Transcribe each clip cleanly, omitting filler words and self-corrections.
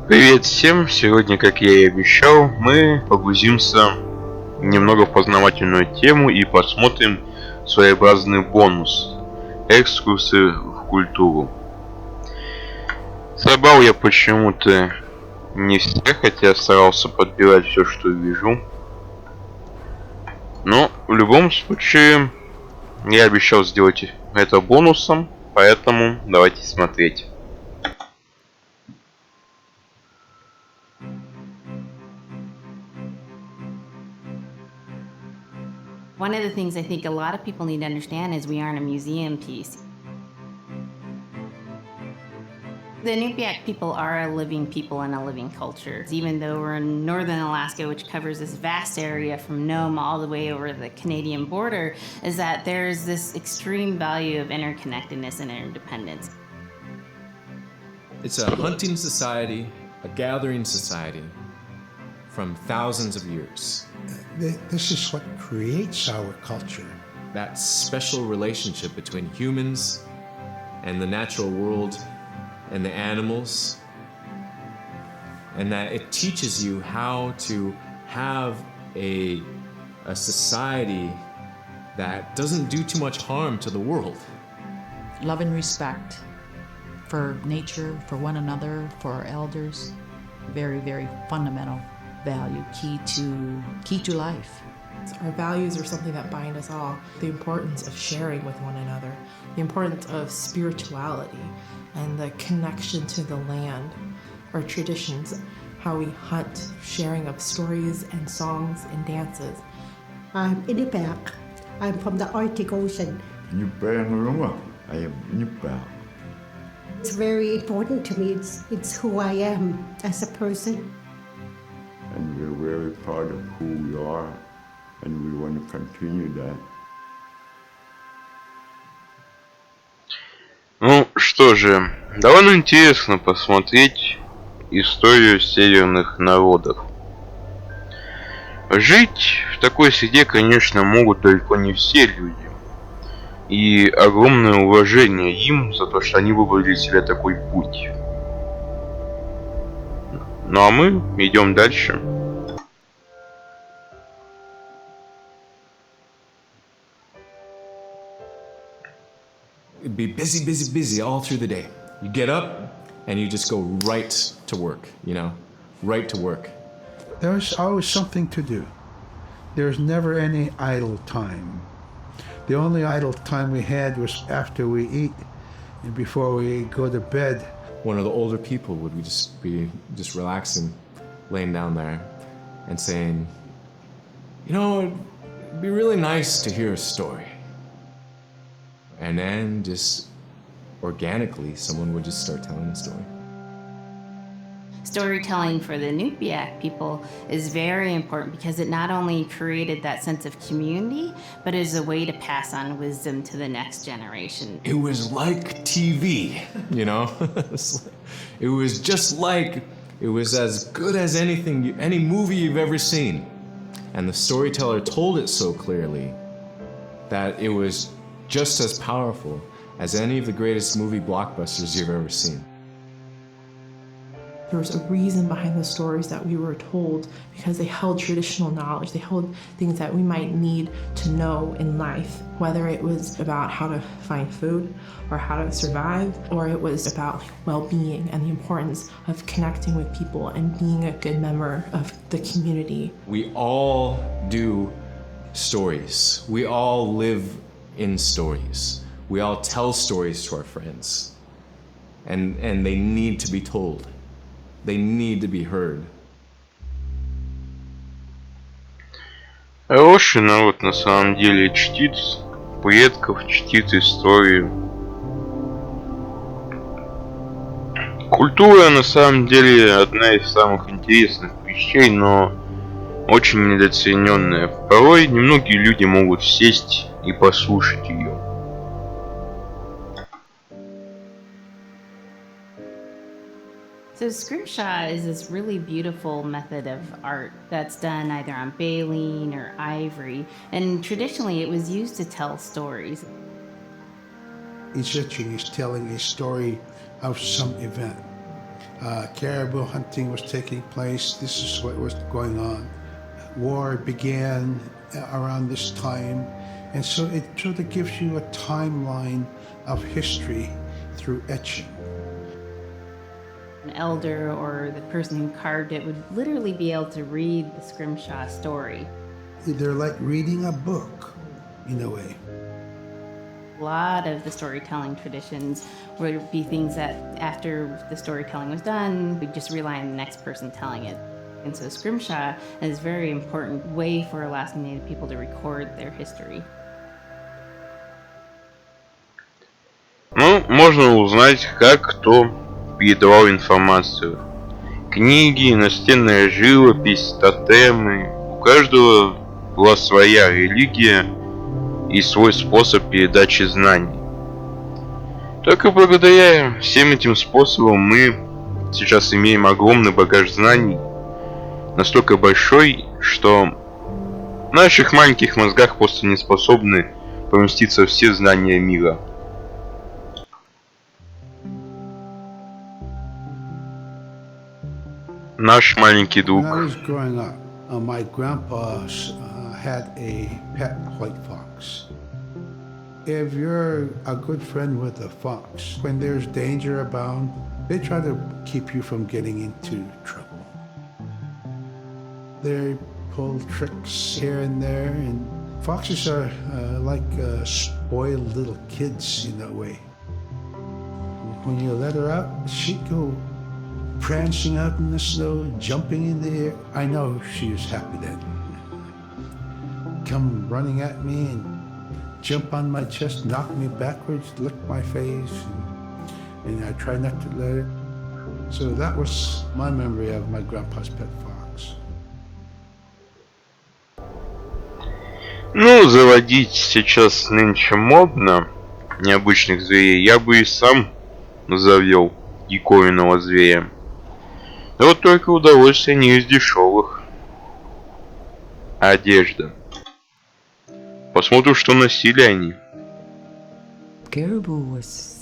Привет всем! Сегодня, как я и обещал, мы погрузимся немного в познавательную тему и посмотрим своеобразный бонус экскурсы в культуру. Собрал я почему-то не все, хотя старался подбирать все, что вижу. Но в любом случае я обещал сделать это бонусом, поэтому давайте смотреть. One of the things I think a lot of people need to understand is we aren't a museum piece. The Inupiaq people are a living people and a living culture. Even though we're in northern Alaska, which covers this vast area from Nome all the way over the Canadian border, is that there's this extreme value of interconnectedness and interdependence. It's a hunting society, a gathering society from thousands of years. This is what creates our culture. That special relationship between humans and the natural world and the animals, and that it teaches you how to have a society that doesn't do too much harm to the world. Love and respect for nature, for one another, for our elders. Very, very fundamental value, key to life. Our values are something that bind us all. The importance of sharing with one another, the importance of spirituality, and the connection to the land, our traditions, how we hunt, sharing of stories and songs and dances. I'm Inupiaq. I'm from the Arctic Ocean. I am Inupiaq. It's very important to me. It's who I am as a person. And we're very proud of who we are, and we want to continue that. Ну что же, довольно интересно посмотреть историю северных народов. Жить в такой среде, конечно, могут далеко не все люди. И огромное уважение им за то, что они выбрали для себя такой путь. Ну а мы идем дальше. It'd be busy, busy, busy all through the day. You get up and you just go right to work, right to work. There's always something to do. There's never any idle time. The only idle time we had was after we eat and before we go to bed. One of the older people would be just relaxing, laying down there and saying, it'd be really nice to hear a story. And then just organically, someone would just start telling a story. Storytelling for the Inupiaq people is very important because it not only created that sense of community, but is a way to pass on wisdom to the next generation. It was like TV, It was just like, it was as good as any movie you've ever seen. And the storyteller told it so clearly that it was just as powerful as any of the greatest movie blockbusters you've ever seen. There was a reason behind the stories that we were told because they held traditional knowledge. They held things that we might need to know in life, whether it was about how to find food or how to survive, or it was about well-being and the importance of connecting with people and being a good member of the community. We all do stories. We all live in stories. We all tell stories to our friends. And they need to be told. They need to be heard. Хороший народ на самом деле чтит предков, чтит историю. Культура на самом деле одна из самых интересных вещей, но очень недооцененная. Порой немногие люди могут сесть и послушать ее. So scrimshaw is this really beautiful method of art that's done either on baleen or ivory, and traditionally it was used to tell stories. Each etching is telling a story of some event. Caribou hunting was taking place. This is what was going on. War began around this time, and so it sort of gives you a timeline of history through etching. An elder or the person who carved it would literally be able to read the scrimshaw story. They're like reading a book, in a way. A lot of the storytelling traditions would be things that after the storytelling was done, we'd just rely on the next person telling it. And so scrimshaw is a very important way for Alaskan Native people to record their history. Ну, можно узнать, как кто передавал информацию. Книги, настенная живопись, тотемы. У каждого была своя религия и свой способ передачи знаний. Только благодаря всем этим способам мы сейчас имеем огромный багаж знаний, настолько большой, что в наших маленьких мозгах просто не способны поместиться все знания мира. Наш маленький друг. When I was growing up, my grandpa had a pet white fox. If you're a good friend with a fox, when there's danger abound, they try to keep you from getting into trouble. They pull tricks here and there, and foxes are like spoiled little kids in a way. When you let her out, she'd go prancing out in the snow, jumping in the air. I know she was happy then. Come running at me and jump on my chest, knock me backwards, lick my face, and I try not to let her. So that was my memory of my grandpa's pet fox. Ну, заводить сейчас нынче модно необычных зверей. Я бы и сам завел диковинного зверя. Да вот только удовольствие не из дешевых. Одежда. Посмотрим, что носили они. Caribou was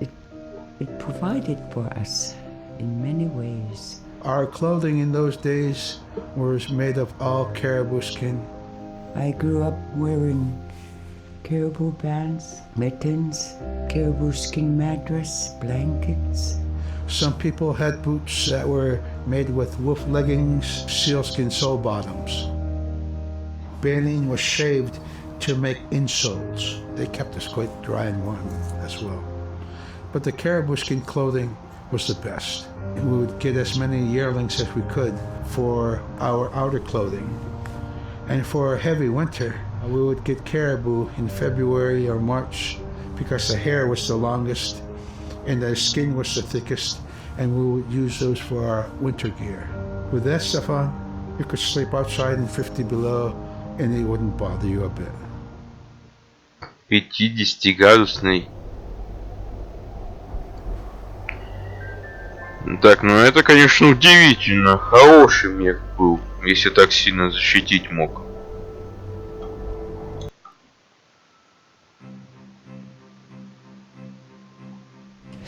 it provided for us in many ways. Our clothing in those days was made of all caribou skin. I grew up wearing caribou pants, mittens, caribou skin mattress, blankets. Some people had boots that were made with wolf leggings, sealskin sole bottoms. Baleen was shaved to make insoles. They kept us quite dry and warm as well. But the caribou skin clothing was the best. And we would get as many yearlings as we could for our outer clothing. And for a heavy winter, we would get caribou in February or March because the hair was the longest and the skin was the thickest, and we would use those for our winter gear. With that stuff on, you could sleep outside in 50 below, and it wouldn't bother you a bit. 50-градусный. Так, ну это, конечно, удивительно. Хороший мех был, если так сильно защитить мог.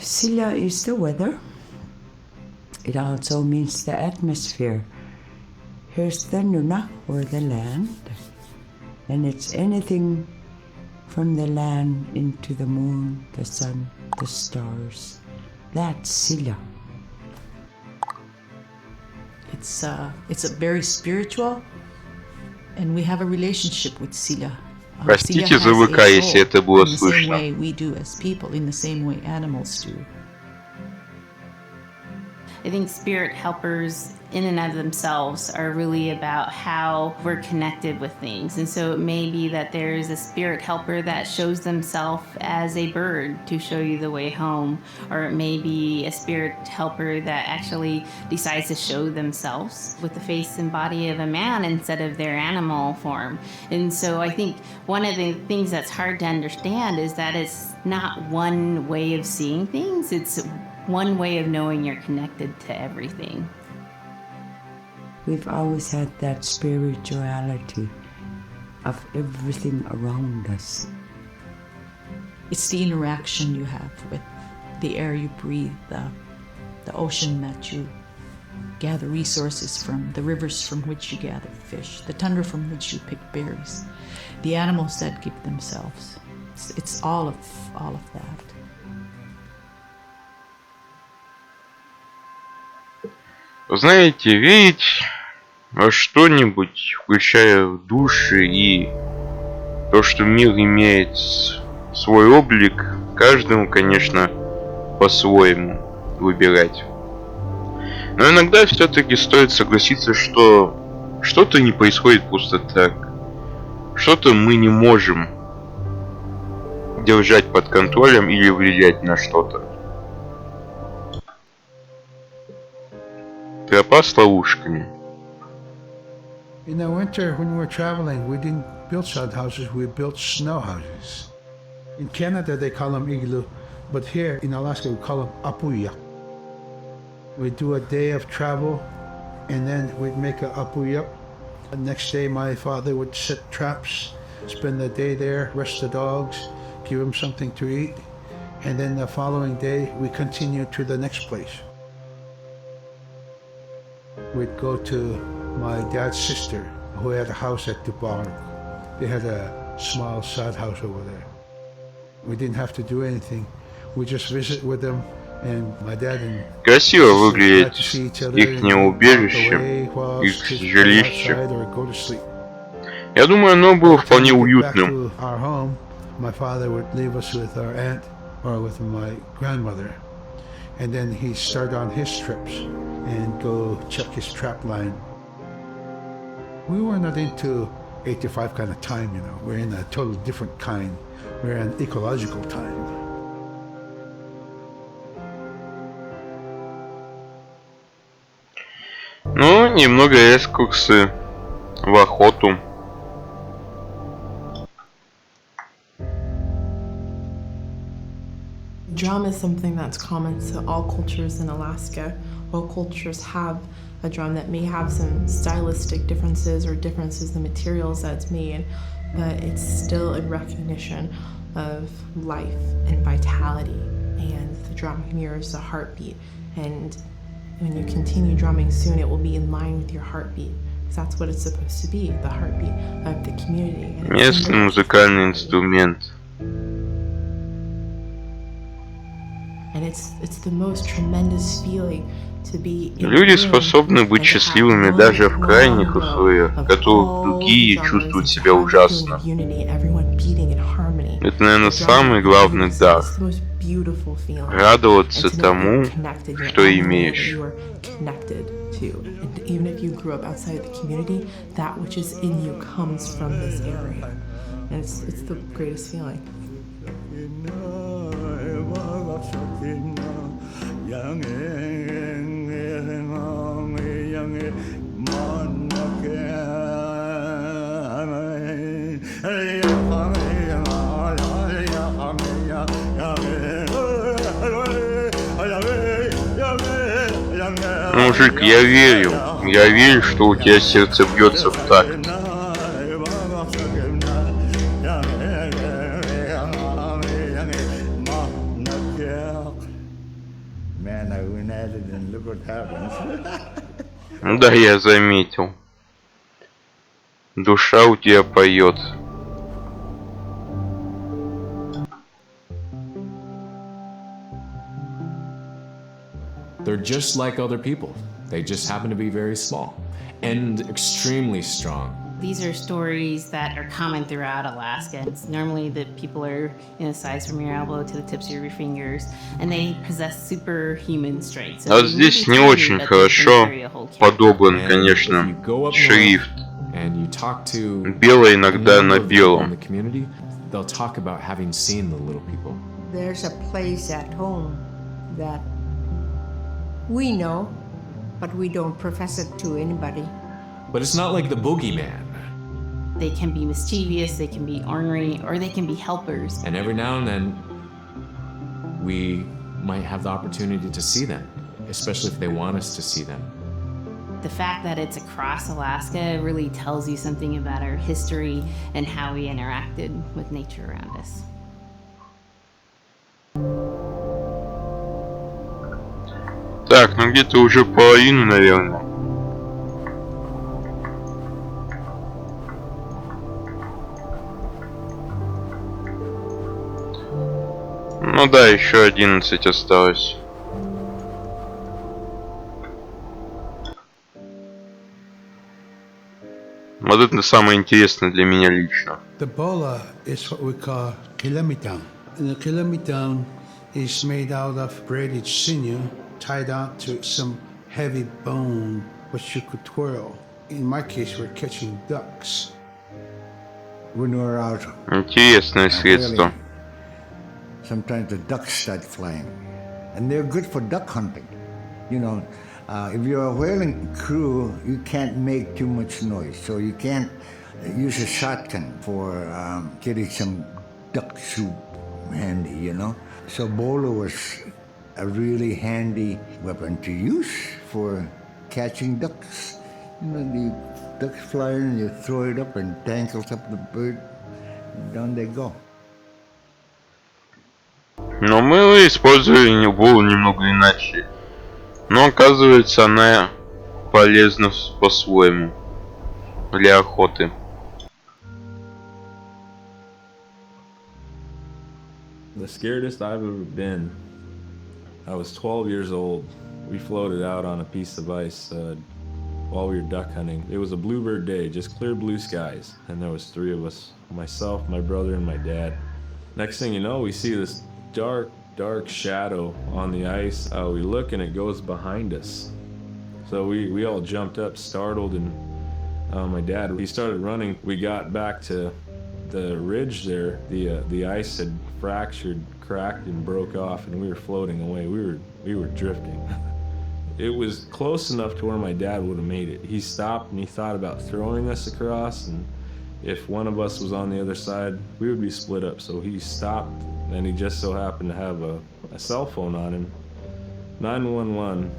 Silla is the weather. It also means the atmosphere. Here's the Nuna, or the land. And it's anything from the land into the moon, the sun, the stars. That's Silla. It's a very spiritual, and we have a relationship with Silla. Простите за ВК, если это было слышно. In the same way we do as people, in the same way animals do. I think spirit helpers in and of themselves are really about how we're connected with things. And so it may be that there's a spirit helper that shows themselves as a bird to show you the way home, or it may be a spirit helper that actually decides to show themselves with the face and body of a man instead of their animal form. And so I think one of the things that's hard to understand is that it's not one way of seeing things, it's one way of knowing you're connected to everything. We've always had that spirituality of everything around us. It's the interaction you have with the air you breathe, the ocean that you gather resources from, the rivers from which you gather fish, the tundra from which you pick berries, the animals that give themselves. It's all of that. Знаете, верить во что-нибудь, включая души и то, что мир имеет свой облик, каждому, конечно, по-своему выбирать. Но иногда все-таки стоит согласиться, что что-то не происходит просто так. Что-то мы не можем держать под контролем или влиять на что-то. Тропа с ловушками. In the winter, when we were traveling, we didn't build sod houses, we built snow houses. In Canada, they call them igloo, but here in Alaska, we call them apuya. We'd do a day of travel, and then we'd make a apuya. The next day, my father would set traps, spend the day there, rest the dogs, give them something to eat, and then the following day, we continued to the next place. We'd go to my dad's sister, who had a house at Dubai. They had a small sod house over there. We didn't have to do anything. We just visit with them, and my dad and Красиво выглядит ихнее убежище, их жилище. Я думаю, оно было вполне уютным. My father would leave us with our aunt or with my grandmother, and then he'd start on his trips and go check his trap line. We were not into 8 to 5 kind of time, you know. We're in a totally different kind. We're in ecological time. Ну, немного экскурсы в охоту. Drum is something that's common to all cultures in Alaska. All cultures have a drum that may have some stylistic differences or differences in the materials that's made, but it's still a recognition of life and vitality, and the drum mirrors the heartbeat, and when you continue drumming soon it will be in line with your heartbeat, because that's what it's supposed to be, the heartbeat of the community. Местный музыкальный инструмент. And it's the most tremendous feeling to be in Люди a room способны быть and to have счастливыми one даже в крайних long row условиях, в of которых all другие drummers чувствуют and себя have a ужасно. feeling of unity, everyone beating in harmony. Это, наверное, The drum самый главный is дар. the most beautiful feeling. Радоваться And to know тому, you're connected, you're что on the way, имеешь. that you are connected to. And even if you grew up outside the community, that which is in you comes from this area. And it's the greatest feeling. Мужик, я верю, что у тебя сердце бьется в такт. Да, я заметил. Душа у тебя поет. They're just like other people. They just happen to be very small and extremely strong. These are stories that are common throughout Alaska. It's normally the people are size from your elbow to the tips of your fingers, and they possess superhuman strength. So А здесь не очень хорошо подобран, конечно, шрифт. And you talk to Белое иногда на in белом. the community, they'll talk about having seen the little people. There's a place at home that we know, but we don't profess it to anybody. But it's not like the boogeyman. They can be mischievous, they can be ornery, or they can be helpers. And every now and then, we might have the opportunity to see them, especially if they want us to see them. The fact that it's across Alaska really tells you something about our history and how we interacted with nature around us. Так, ну где-то уже половину, наверное. Ну да, еще 11 осталось. Вот это самое интересное для меня лично. The bola is what we call kilamitan. And the kilamitan is made out of braided sinew tied on to some heavy bone which you could twirl. In my case, we're catching ducks. When we're out Интересное средство. sometimes the ducks start flying. And they're good for duck hunting. You know, if you're a whaling crew, you can't make too much noise. So you can't use a shotgun for getting some duck soup handy, you know. So bolo was a really handy weapon to use for catching ducks. You know, the ducks fly in, you throw it up and tangles up the bird, and down they go. Но мы использовали булу немного иначе. Но оказывается она полезна по-своему для охоты. The scaredest I've ever been, I was 12 years old. We floated out on a piece of ice while we were duck hunting. It was a bluebird day, just clear blue skies. And there was 3 of us, myself, my brother, and my dad. Next thing you know, we see this dark shadow on the ice. We look and it goes behind us. So we all jumped up, startled, and my dad, he started running. We got back to the ridge there. The ice had fractured, cracked, and broke off, and we were floating away. We were drifting. It was close enough to where my dad would have made it. He stopped and he thought about throwing us across, and if one of us was on the other side, we would be split up. So he stopped, and he just so happened to have a cell phone on him. 911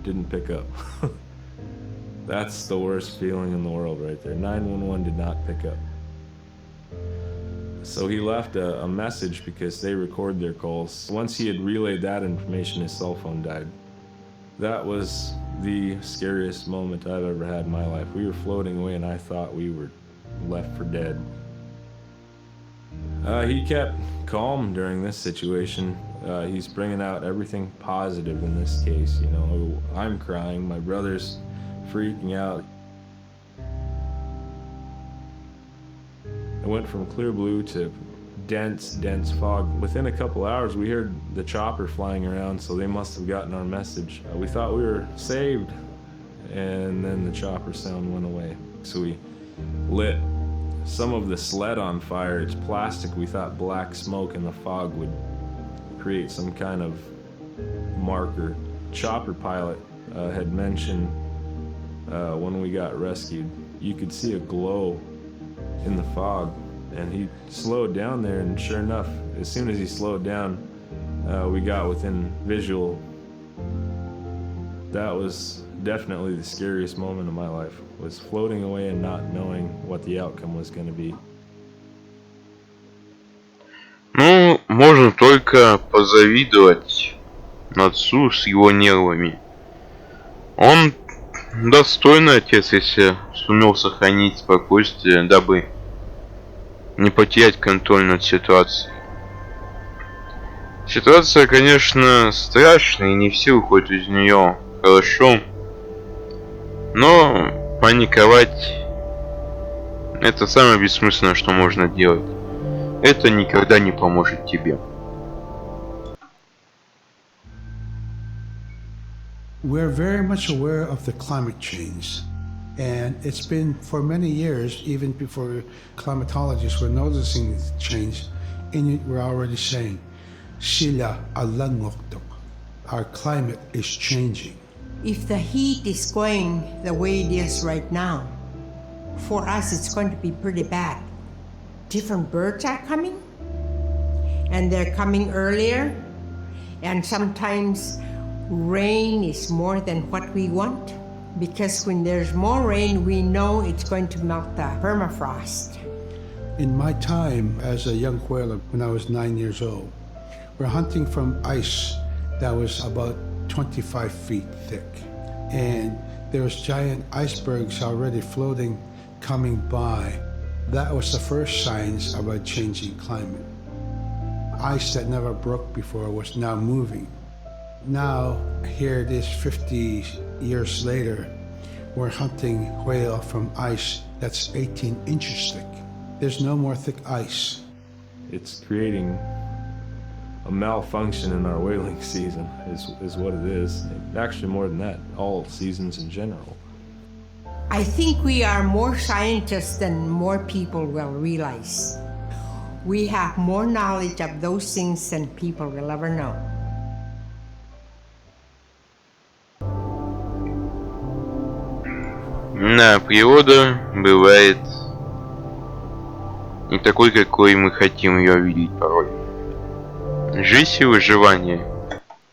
didn't pick up. That's the worst feeling in the world right there. 911 did not pick up. So he left a message because they record their calls. Once he had relayed that information, his cell phone died. That was the scariest moment I've ever had in my life. We were floating away and I thought we were left for dead. He kept calm during this situation. He's bringing out everything positive in this case. You know, I'm crying, my brother's freaking out. It went from clear blue to dense fog. Within a couple hours, we heard the chopper flying around, so they must have gotten our message. We thought we were saved, and then the chopper sound went away. So we lit some of the sled on fire. It's plastic. We thought black smoke in the fog would create some kind of marker. Chopper pilot had mentioned when we got rescued, you could see a glow in the fog, and he slowed down there, and sure enough, as soon as he slowed down, we got within visual. That was definitely the scariest moment of my life, was floating away and not knowing what the outcome was going to be. Ну, можно только позавидовать отцу с его нервами. Он достойный отец, если сумел сохранить спокойствие, дабы не потерять контроль над ситуацией. Ситуация, конечно, страшная, и не все выходят из нее хорошо, но паниковать — это самое бессмысленное, что можно делать. Это никогда не поможет тебе. We're very much aware of the climate change. And it's been for many years, even before climatologists were noticing this change, Inuit were already saying, Sila alangoktok. Our climate is changing. If the heat is going the way it is right now, for us it's going to be pretty bad. Different birds are coming, and they're coming earlier, and sometimes rain is more than what we want, because when there's more rain, we know it's going to melt the permafrost. In my time as a young whaler, when I was 9 years old, we're hunting from ice that was about 25 feet thick. And there's giant icebergs already floating, coming by. That was the first signs of a changing climate. Ice that never broke before was now moving. Now, here it is 50 years later, we're hunting whale from ice that's 18 inches thick. There's no more thick ice. It's creating a malfunction in our whaling season, is what it is. Actually, more than that, all seasons in general. I think we are more scientists than more people will realize. We have more knowledge of those things than people will ever know. Да, природа бывает не такой, какой мы хотим ее видеть порой. Жизнь и выживание,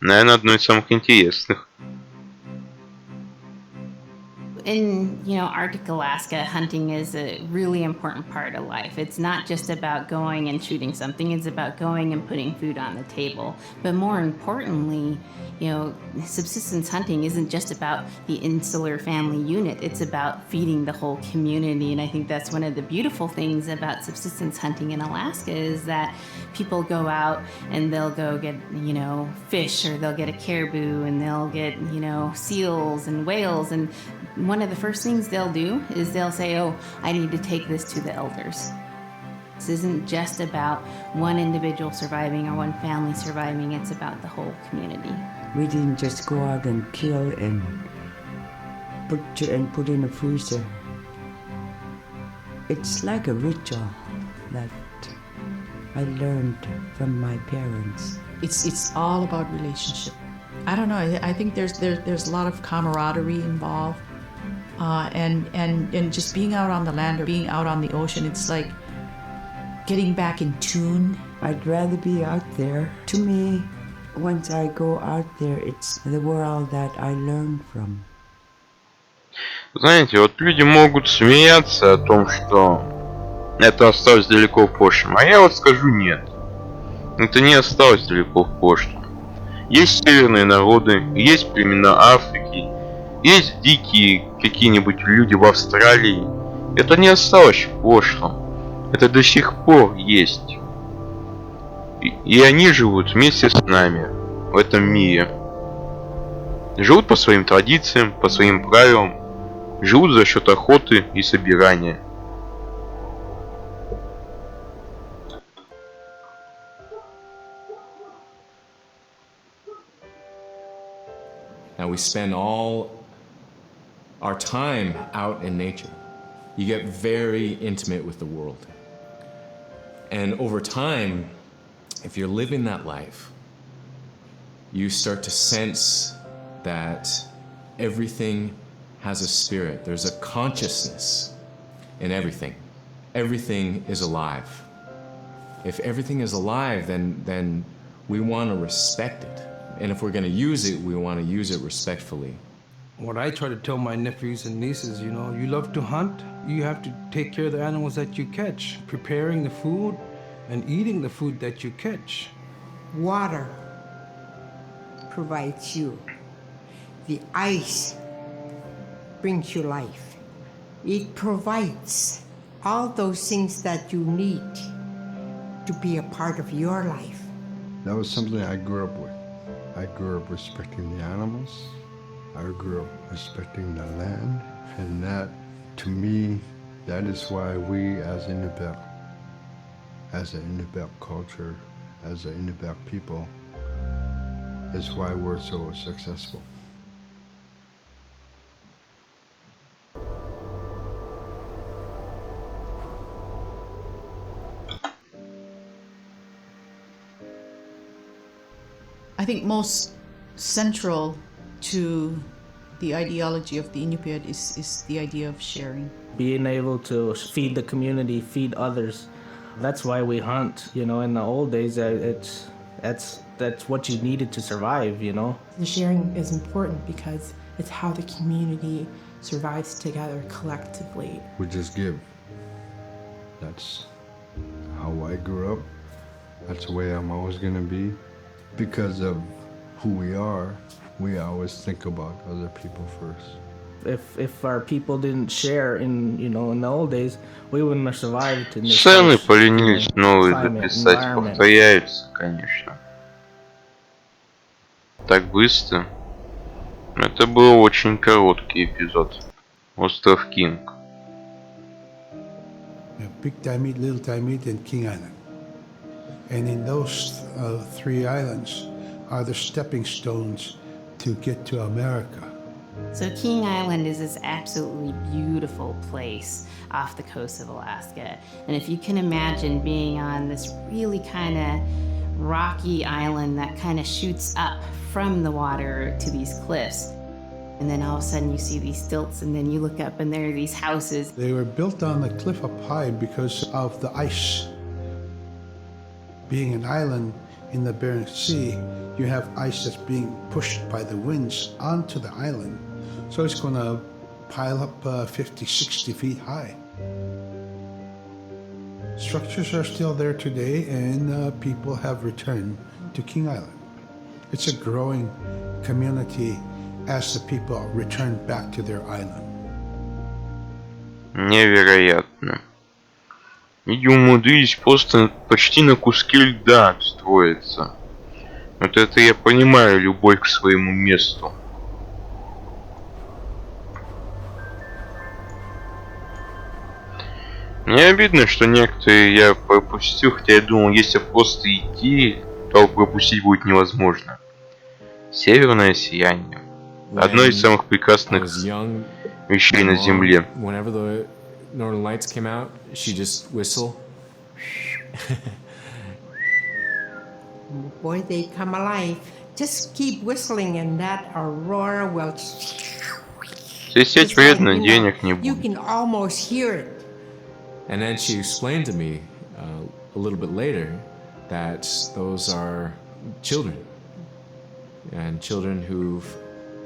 наверное, одно из самых интересных. In, Arctic Alaska, hunting is a really important part of life. It's not just about going and shooting something, it's about going and putting food on the table. But more importantly, subsistence hunting isn't just about the insular family unit, it's about feeding the whole community. And I think that's one of the beautiful things about subsistence hunting in Alaska is that people go out and they'll go get, fish, or they'll get a caribou, and they'll get, seals and whales. And one of the first things they'll do is they'll say, oh, I need to take this to the elders. This isn't just about one individual surviving or one family surviving, it's about the whole community. We didn't just go out and kill and put in a freezer. It's like a ritual that I learned from my parents. It's all about relationship. I don't know. I think there's a lot of camaraderie involved, and just being out on the land or being out on the ocean. It's like getting back in tune. I'd rather be out there. To me, once I go out there, it's the world that I learn from. Знаете, вот люди могут смеяться о том, что это осталось далеко в прошлом, а я вот скажу нет. Это не осталось далеко в прошлом. Есть северные народы, есть племена Африки, есть дикие какие-нибудь люди в Австралии. Это не осталось в прошлом. Это до сих пор есть. И они живут вместе с нами в этом мире. Живут по своим традициям, по своим правилам. Живут за счет охоты и собирания. Now we spend all our time out in nature. You get very intimate with the world. And over time, if you're living that life, you start to sense that everything has a spirit. There's a consciousness in everything. Everything is alive. If everything is alive, then we want to respect it. And if we're going to use it, we want to use it respectfully. What I try to tell my nephews and nieces, you love to hunt, you have to take care of the animals that you catch, preparing the food and eating the food that you catch. Water provides you. The ice brings you life. It provides all those things that you need to be a part of your life. That was something I grew up with. I grew up respecting the animals. I grew up respecting the land. And that, to me, that is why we as Inupiaq, as an Inupiaq culture, as an Inupiaq people, is why we're so successful. I think most central to the ideology of the Inupiat is the idea of sharing. Being able to feed the community, feed others. That's why we hunt. In the old days, that's what you needed to survive. The sharing is important because it's how the community survives together collectively. We just give. That's how I grew up. That's the way I'm always gonna be. Because of who we are, we always think about other people first. If our people didn't share in in the old days, we wouldn't have survived in this Сцены harsh, поленились новые climate, записать, environment. повторяются, конечно. Так быстро. Это был очень короткий эпизод. Остров Кинг. Big Diamond, Little Diamond, and King Island. And in those three islands are the stepping stones to get to America. So King Island is this absolutely beautiful place off the coast of Alaska. And if you can imagine being on this really kind of rocky island that kind of shoots up from the water to these cliffs. And then all of a sudden you see these stilts and then you look up and there are these houses. They were built on the cliff up high because of the ice. Being an island in the Bering Sea, you have ice that's being pushed by the winds onto the island. So it's going to pile up 50, 60 feet high. Structures are still there today and people have returned to King Island. It's a growing community as the people return back to their island. Невероятно. И умудрились просто почти на куски льда строиться. Вот это я понимаю, любовь к своему месту. Мне обидно, что некоторые я пропустил, хотя я думал, если просто идти, то пропустить будет невозможно. Северное сияние. Одно из самых прекрасных вещей на Земле. Whenever the Northern Lights came out, she just whistle. Boy, they come alive. Just keep whistling and that aurora will... Свистеть вредно, денег не You будет. can almost hear it. And then she explained to me a little bit later that those are children. And children who've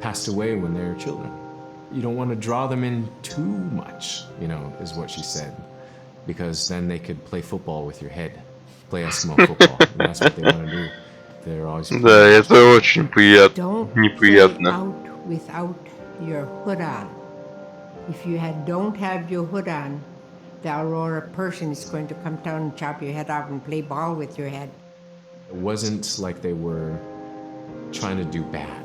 passed away when they were children. You don't want to draw them in too much, is what she said. Because then they could play football with your head. Play Eskimo football. And that's what they want to do. They're always... Да, это очень приятно. Don't Неприятно. play out without your hood on. If you don't have your hood on, the aurora person is going to come down and chop your head off and play ball with your head. It wasn't like they were trying to do bad,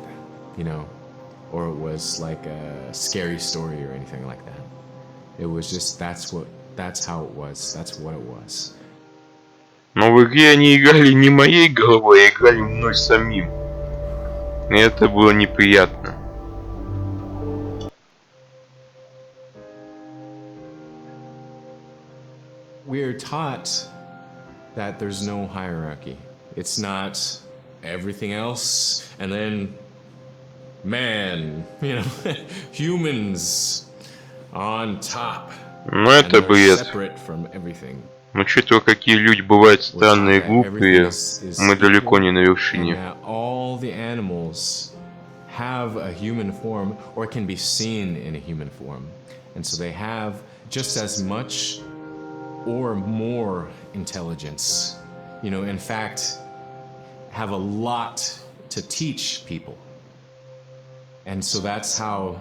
or it was like a scary story or anything like that. It was just that's how it was. That's what it was. Но в игре они играли не моей головой, а играли мной самим. И это было неприятно. We're taught that there's no hierarchy. It's not everything else and then man, humans on top. Но это бред. Separate from everything. Учитывая, какие люди бывают странные и глупые, мы далеко не на вершине. All the animals have a human form or can be seen in a human form. And so they have just as much or more intelligence. In fact, have a lot to teach people. And so that's how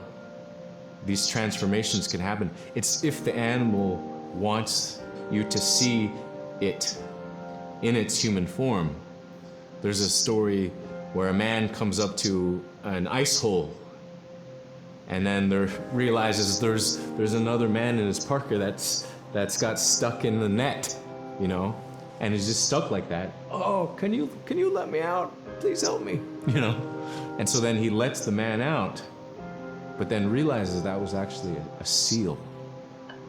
these transformations can happen. It's if the animal wants you to see it in its human form. There's a story where a man comes up to an ice hole and then realizes there's another man in his parka that's got stuck in the net, and is just stuck like that. Oh, can you let me out? Please help me, And so then he lets the man out, but then realizes that was actually a seal.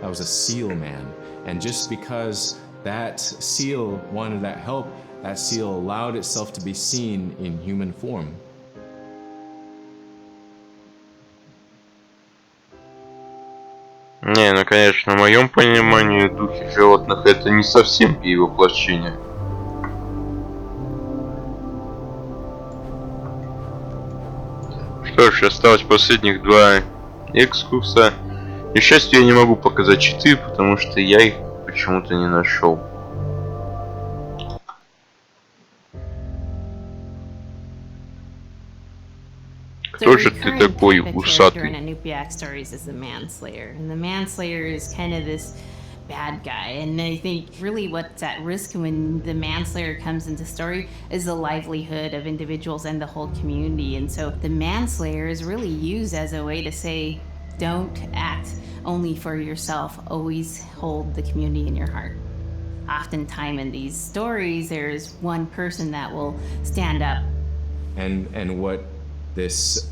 That was a seal man. And just because that seal wanted that help, that seal allowed itself to be seen in human form. Не, ну конечно, в моем понимании духи животных это не совсем перевоплощение. Что ж, осталось последних два экскурса. К счастью, я не могу показать 4, потому что я их почему-то не нашел. Кто же ты такой in усатый? Anupiak stories is the manslayer, and the manslayer is kind of this bad guy. And I think really what's at risk when the manslayer comes into story is the livelihood of individuals and the whole community. And so the manslayer is really used as a way to say, don't act only for yourself, always hold the community in your heart. Oftentimes in these stories, there's one person that will stand up. And what this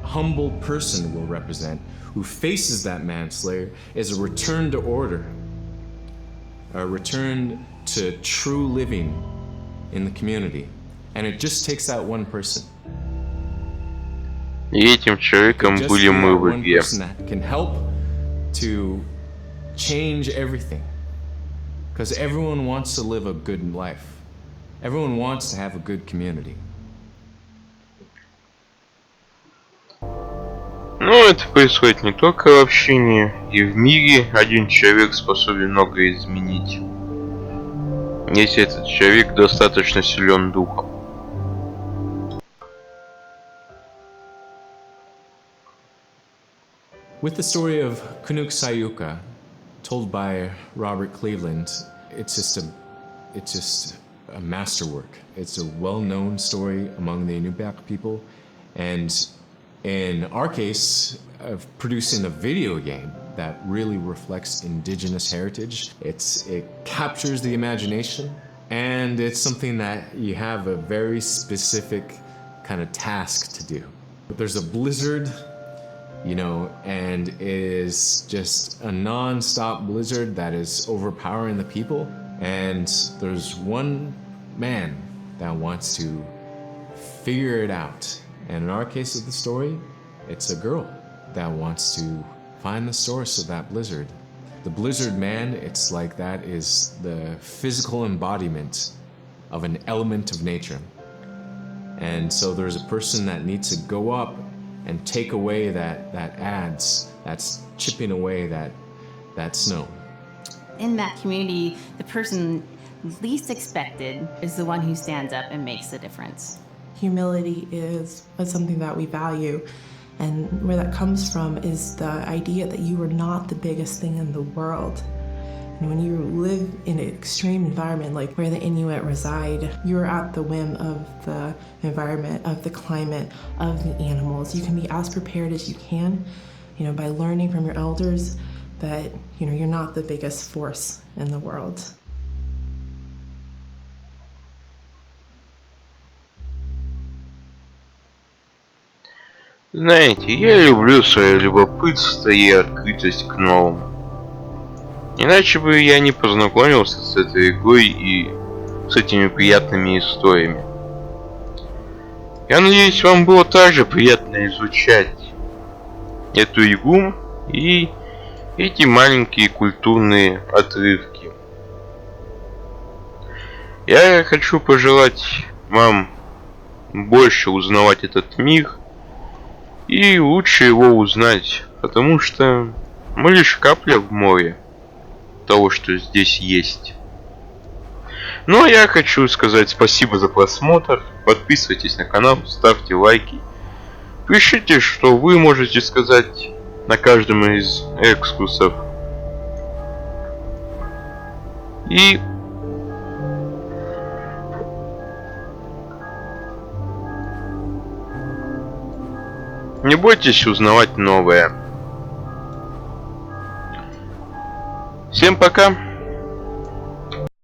humble person will represent, who faces that manslayer, is a return to order, a return to true living in the community. And it just takes that one person. И этим человеком Just были be мы that в one игре. person that can help to change everything. Because everyone wants to live a good life. Everyone wants to have a good community. Но это происходит не только в общине, и в мире один человек способен многое изменить, если этот человек достаточно силен духом. With the story of Kunuk Sayuka, told by Robert Cleveland, it's just a masterwork. It's a well-known story among the Inupiaq people, and in our case, of producing a video game that really reflects indigenous heritage. It captures the imagination, and it's something that you have a very specific kind of task to do. There's a blizzard, you know, and it is just a non-stop blizzard that is overpowering the people, and there's one man that wants to figure it out. And in our case of the story, it's a girl that wants to find the source of that blizzard. The blizzard man, it's like that is the physical embodiment of an element of nature. And so there's a person that needs to go up and take away that adze, that's chipping away that snow. In that community, the person least expected is the one who stands up and makes the difference. Humility is something that we value, and where that comes from is the idea that you are not the biggest thing in the world. And when you live in an extreme environment like where the Inuit reside, you're at the whim of the environment, of the climate, of the animals. You can be as prepared as you can, you know, by learning from your elders that, you know, you're not the biggest force in the world. Знаете, я люблю свое любопытство и открытость к новому. Иначе бы я не познакомился с этой игрой и с этими приятными историями. Я надеюсь, вам было также приятно изучать эту игру и эти маленькие культурные отрывки. Я хочу пожелать вам больше узнавать этот мир и лучше его узнать, потому что мы лишь капля в море того, что здесь есть. Ну а я хочу сказать спасибо за просмотр. Подписывайтесь на канал, ставьте лайки. Пишите, что вы можете сказать на каждом из экскурсов. И не бойтесь узнавать новое. Всем пока!